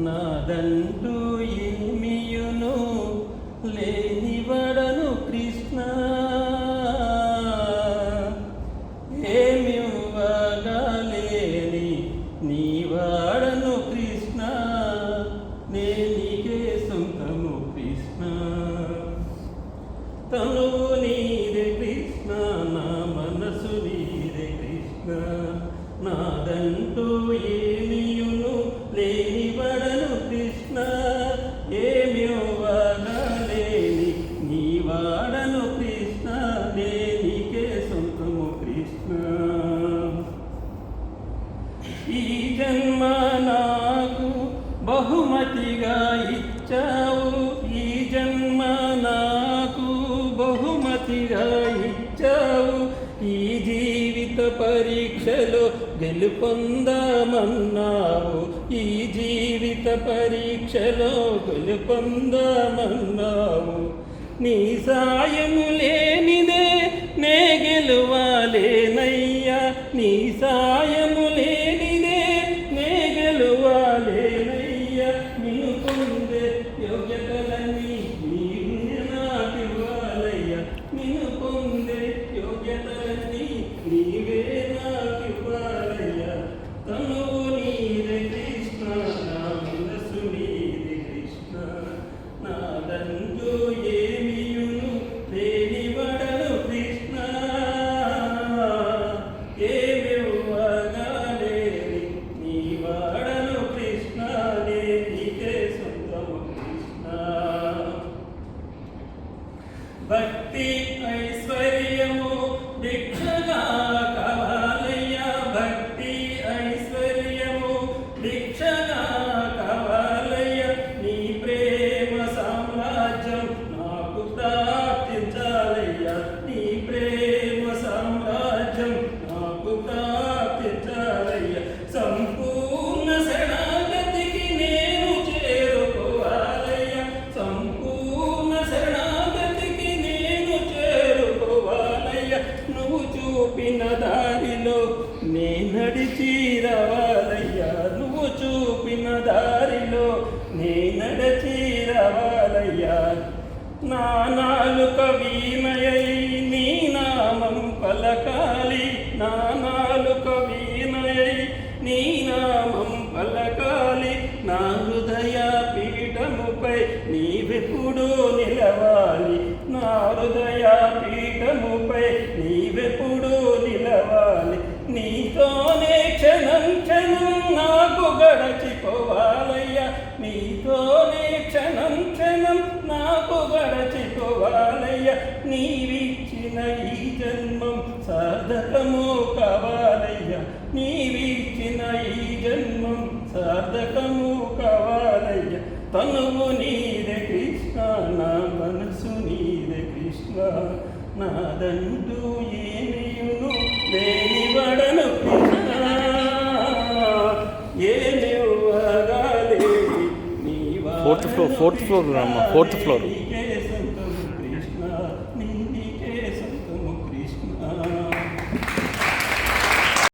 నాదంటూ ఏమియును లేనివడను కృష్ణ, ఏమివ్వగలేని నీవాడను కృష్ణ, నీకే సొంతము కృష్ణ. తనువు నీదే కృష్ణ, నా మనసు నీదే కృష్ణ, నాదంటూ ఏమియును లేనివడను కృష్ణ, ఏమివ్వగలేని నీవాడను కృష్ణ, నీకే సొంతము కృష్ణ. ఈ జన్మ నాకు బహుమతిగా ఇచ్చావు, ఈ జన్మ నాకు బహుమతిగా ఇచ్చావు, ఈ జీవిత పరీక్షలో గెలుపొందామన్నావు, ఈ జీవిత పరీక్షలో గెలుపొందామన్నావు. నీ సాయము లేనిదే నే గెలువాలేనయ్యా, నీ సాయము లేనిదే నే గెలువాలేనయ్యా. నిన్ను పొందే యోగ్యతలన్నీ నీవే నాకివ్వాలయ్యా, నిన్ను పొందే యోగ్యతలన్నీ నీవే నాకివ్వాలయ్యా. తనువు నీదే కృష్ణ, నా మనసు నీదే కృష్ణ, నాదంటూ ఏమియును లేనివడను కృష్ణ, ఏమివ్వగలేని నీవాడను కృష్ణ, నీకే సొంతము కృష్ణ. భక్తి ఐశ్వర్యము భిక్షగా కావాలయ్యా, భక్తి ఐశ్వర్యము భిక్షగా కావాలయ్యా. నీ ప్రేమ సామ్రాజ్యం నాకు ప్రాప్తించాలయ్యా, నీ ప్రేమ సామ్రాజ్యం నాకు ప్రాప్తించాలయ్యా. సంపూర్ణ శరణాగతికి నేను చేరుకోవాలయ్యా, సంపూర్ణ శరణాగతికి నేను చేరుకోవాలయ్యా. నువ్వు చూపిన దారిలో నే నడిచి రావాలయ్యా, నువ్వు చూపిన దారిలో నే నడిచి రావాలయ్యా. నా నాలుక వీణయై నీ నామం పలకాలి, నా నాలుక వీణయై నీ నామం పలకాలి. నా హృదయ పీఠముపై నీవెప్పుడు నిలవాలి, నా హృదయ పీఠముపై నీవెప్పుడు నిలవాలి. నీతోనే క్షణం క్షణం నాకు గడచిపోవాలయ్యా, నీతోనే క్షణం క్షణం నాకు గడచిపోవాలయ్యా. నీవిచ్చిన ఈ జన్మం సార్థకము కావాలయ్యా, నీవిచ్చిన ఈ జన్మం సార్థకము కావాలయ్యా. తనువు నీదే కృష్ణ, నా మనసు నీదే కృష్ణ, నాదంటూ ఏమియును లేనివడను కృష్ణ, ఏమివ్వగలేని నీవాడను ఫోర్త్ ఫ్లోర్ అమ్మ, ఫోర్త్ ఫ్లోర్. నీకే